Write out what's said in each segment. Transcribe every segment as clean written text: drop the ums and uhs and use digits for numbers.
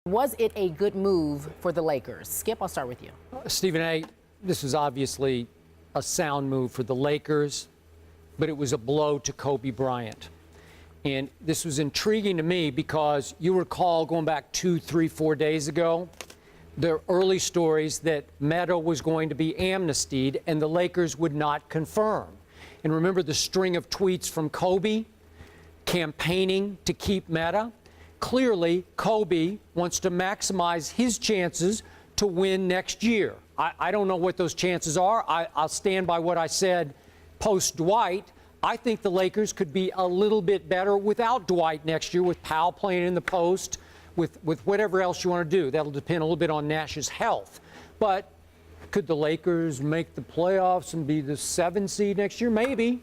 Was it a good move for the Lakers? Skip, I'll start with you. Stephen A., this was obviously a sound move for the Lakers, but it was a blow to Kobe Bryant. And this was intriguing to me because you recall going back 2, 3, 4 days ago, the early stories that Metta was going to be amnestied and the Lakers would not confirm. And remember the string of tweets from Kobe campaigning to keep Metta? Clearly, Kobe wants to maximize his chances to win next year. I don't know what those chances are. I'll stand by what I said post-Dwight. I think the Lakers could be a little bit better without Dwight next year, with Powell playing in the post, with whatever else you want to do. That'll depend a little bit on Nash's health. But could the Lakers make the playoffs and be the 7th seed next year? Maybe.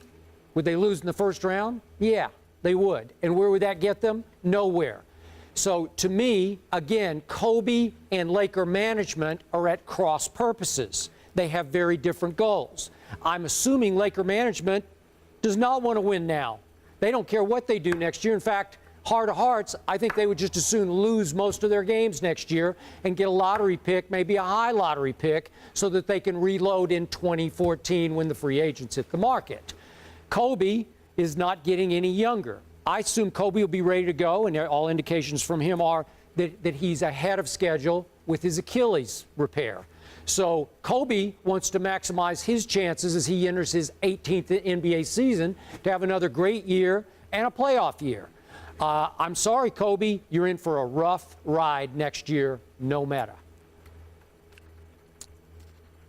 Would they lose in the first round? Yeah, they would. And where would that get them? Nowhere. So to me, again, Kobe and Laker management are at cross purposes. They have very different goals. I'm assuming Laker management does not want to win now. They don't care what they do next year. In fact, heart of hearts, I think they would just as soon lose most of their games next year and get a lottery pick, maybe a high lottery pick, so that they can reload in 2014 when the free agents hit the market. Kobe is not getting any younger. I assume Kobe will be ready to go, and all indications from him are that he's ahead of schedule with his Achilles repair. So Kobe wants to maximize his chances as he enters his 18th NBA season to have another great year and a playoff year. I'm sorry, Kobe, you're in for a rough ride next year, no matter.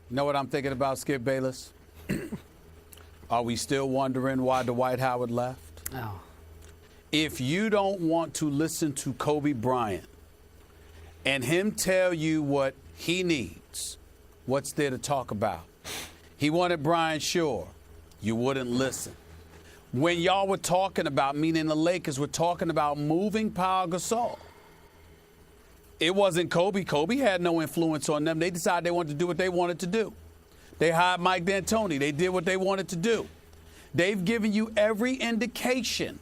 You know what I'm thinking about, Skip Bayless? Are we still wondering why Dwight Howard left? No. If you don't want to listen to Kobe Bryant and him tell you what he needs, what's there to talk about? He wanted Brian Shaw. You wouldn't listen. When y'all were talking about, meaning the Lakers were talking about moving Pau Gasol, it wasn't Kobe. Kobe had no influence on them. They decided they wanted to do what they wanted to do. They hired Mike D'Antoni. They did what they wanted to do. They've given you every indication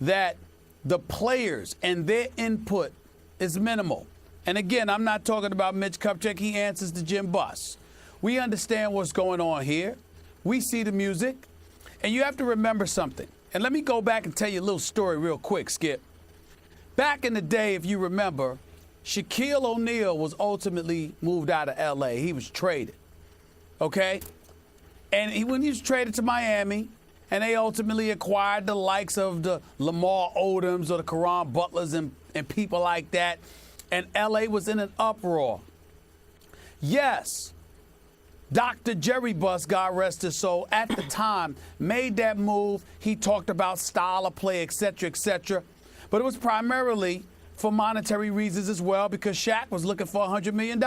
that the players and their input is minimal. And again, I'm not talking about Mitch Kupchak. He answers to Jim Buss. We understand what's going on here. We see the music. And you have to remember something. And let me go back and tell you a little story real quick, Skip. Back in the day, if you remember, Shaquille O'Neal was ultimately moved out of L.A. He was traded. Okay? And when he was traded to Miami, and they ultimately acquired the likes of the Lamar Odoms or the Caron Butlers and people like that. And L.A. was in an uproar. Yes, Dr. Jerry Buss, God rest his soul, at the time made that move. He talked about style of play, et cetera, but it was primarily for monetary reasons as well, because Shaq was looking for $100 million.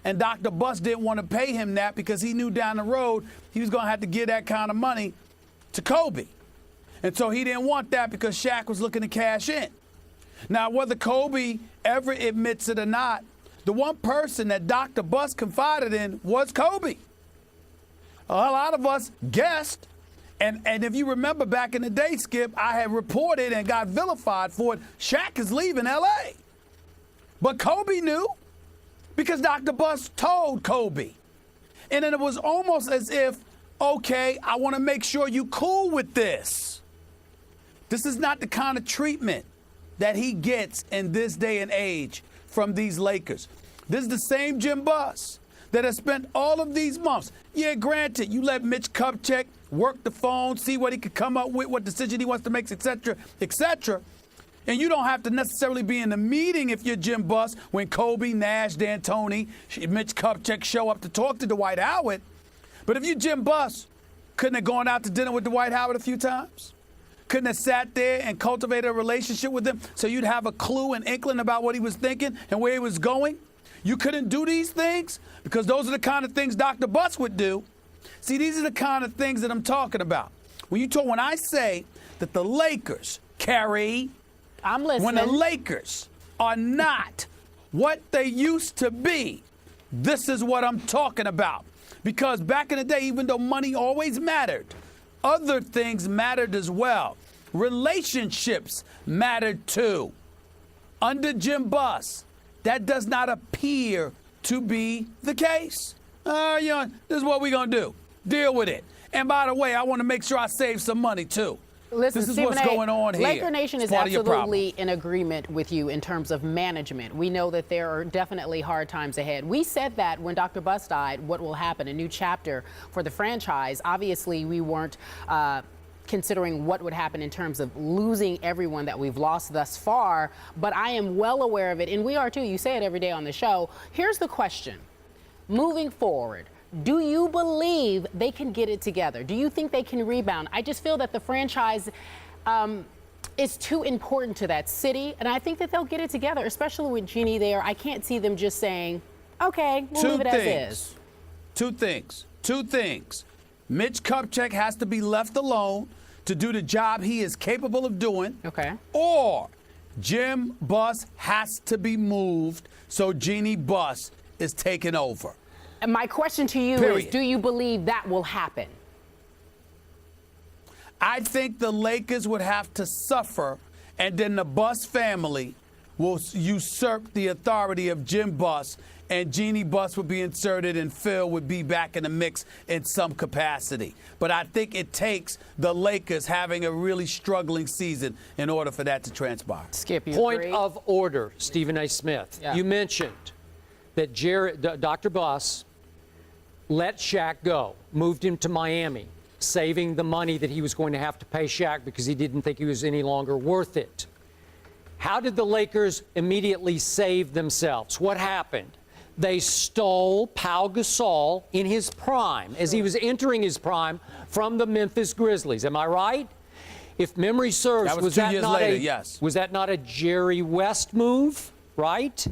And Dr. Buss didn't want to pay him that because he knew down the road he was going to have to give that kind of money to Kobe. And so he didn't want that because Shaq was looking to cash in. Now, whether Kobe ever admits it or not, the one person that Dr. Buss confided in was Kobe. A lot of us guessed. And if you remember back in the day, Skip, I had reported and got vilified for it. Shaq is leaving L.A. But Kobe knew because Dr. Buss told Kobe. And then it was almost as if, okay, I want to make sure you cool with this. This is not the kind of treatment that he gets in this day and age from these Lakers. This is the same Jim Buss that has spent all of these months. Yeah, granted, you let Mitch Kupchak work the phone, see what he could come up with, what decision he wants to make, et cetera. And you don't have to necessarily be in the meeting if you're Jim Buss when Kobe, Nash, D'Antoni, Mitch Kupchak show up to talk to Dwight Howard. But if you're Jim Buss, couldn't have gone out to dinner with Dwight Howard a few times? Couldn't have sat there and cultivated a relationship with him so you'd have a clue and inkling about what he was thinking and where he was going? You couldn't do these things because those are the kind of things Dr. Buss would do. See, these are the kind of things that I'm talking about. When I say that the Lakers, Carrie, I'm listening. When the Lakers are not what they used to be, this is what I'm talking about. Because back in the day, even though money always mattered, other things mattered as well. Relationships mattered too. under Jim Buss, that does not appear to be the case. This is what we're going to do. Deal with it. And by the way, I want to make sure I save some money, too. Listen, this is Stephen what's going on here. Laker Nation is It's part of your absolutely in agreement with you in terms of management. We know that there are definitely hard times ahead. We said that when Dr. Buss died, what will happen, a new chapter for the franchise. Obviously, we weren't considering what would happen in terms of losing everyone that we've lost thus far, but I am well aware of it, and we are too. You say it every day on the show. Here's the question. Moving forward, do you believe they can get it together? Do you think they can rebound? I just feel that the franchise is too important to that city, and I think that they'll get it together, especially with Jeannie there. I can't see them just saying, okay, we'll leave it as is. Two things. Mitch Kupchak has to be left alone to do the job he is capable of doing. Okay. Or Jim Buss has to be moved so Jeannie Buss is taken over. And my question to you is, do you believe that will happen? I think the Lakers would have to suffer, and then the Buss family will usurp the authority of Jim Buss, and Jeannie Buss would be inserted, and Phil would be back in the mix in some capacity. But I think it takes the Lakers having a really struggling season in order for that to transpire. Skip, you Point agree? of order, Stephen A. Smith. Yeah. You mentioned that Dr. Buss let Shaq go, moved him to Miami, saving the money that he was going to have to pay Shaq because he didn't think he was any longer worth it. How did the Lakers immediately save themselves? What happened? They stole Pau Gasol in his prime, as he was entering his prime, from the Memphis Grizzlies. Am I right? If memory serves, That was 2 years later, yes. Was that not a Jerry West move, right?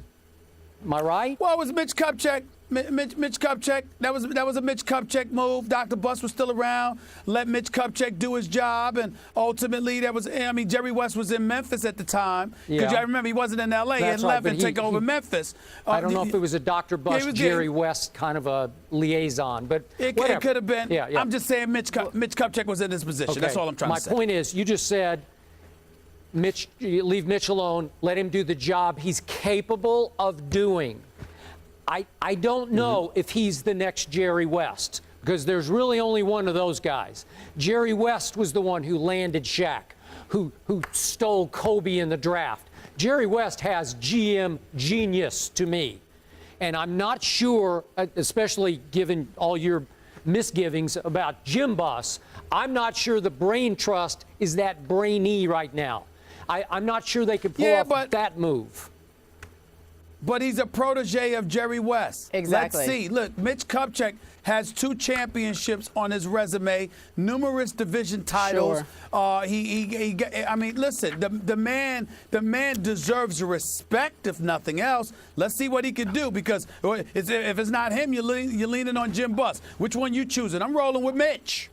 Am I right? Well, it was Mitch Kupchak. Mitch Kupchak, that was a Mitch Kupchak move. Dr. Buss was still around. Let Mitch Kupchak do his job, and ultimately Jerry West was in Memphis at the time. Because I remember he wasn't in L.A. He had left and take over Memphis. I don't know if it was a Dr. Buss, Jerry West kind of a liaison, but it could have been. Yeah. I'm just saying Mitch Kupchak was in this position. Okay. That's all I'm trying to say. My point is, you just said, leave Mitch alone, let him do the job he's capable of doing. I don't know if he's the next Jerry West, because there's really only one of those guys. Jerry West was the one who landed Shaq, who stole Kobe in the draft. Jerry West has GM genius to me. And I'm not sure, especially given all your misgivings about Jim Buss, I'm not sure the brain trust is that brainy right now. I'm not sure they could pull off that move. But he's a protege of Jerry West. Exactly. Let's see. Look, Mitch Kupchak has 2 championships on his resume, numerous division titles. Sure. Listen, the man deserves respect, if nothing else. Let's see what he can do, because if it's not him, you're leaning on Jim Buss. Which one you choosing? I'm rolling with Mitch.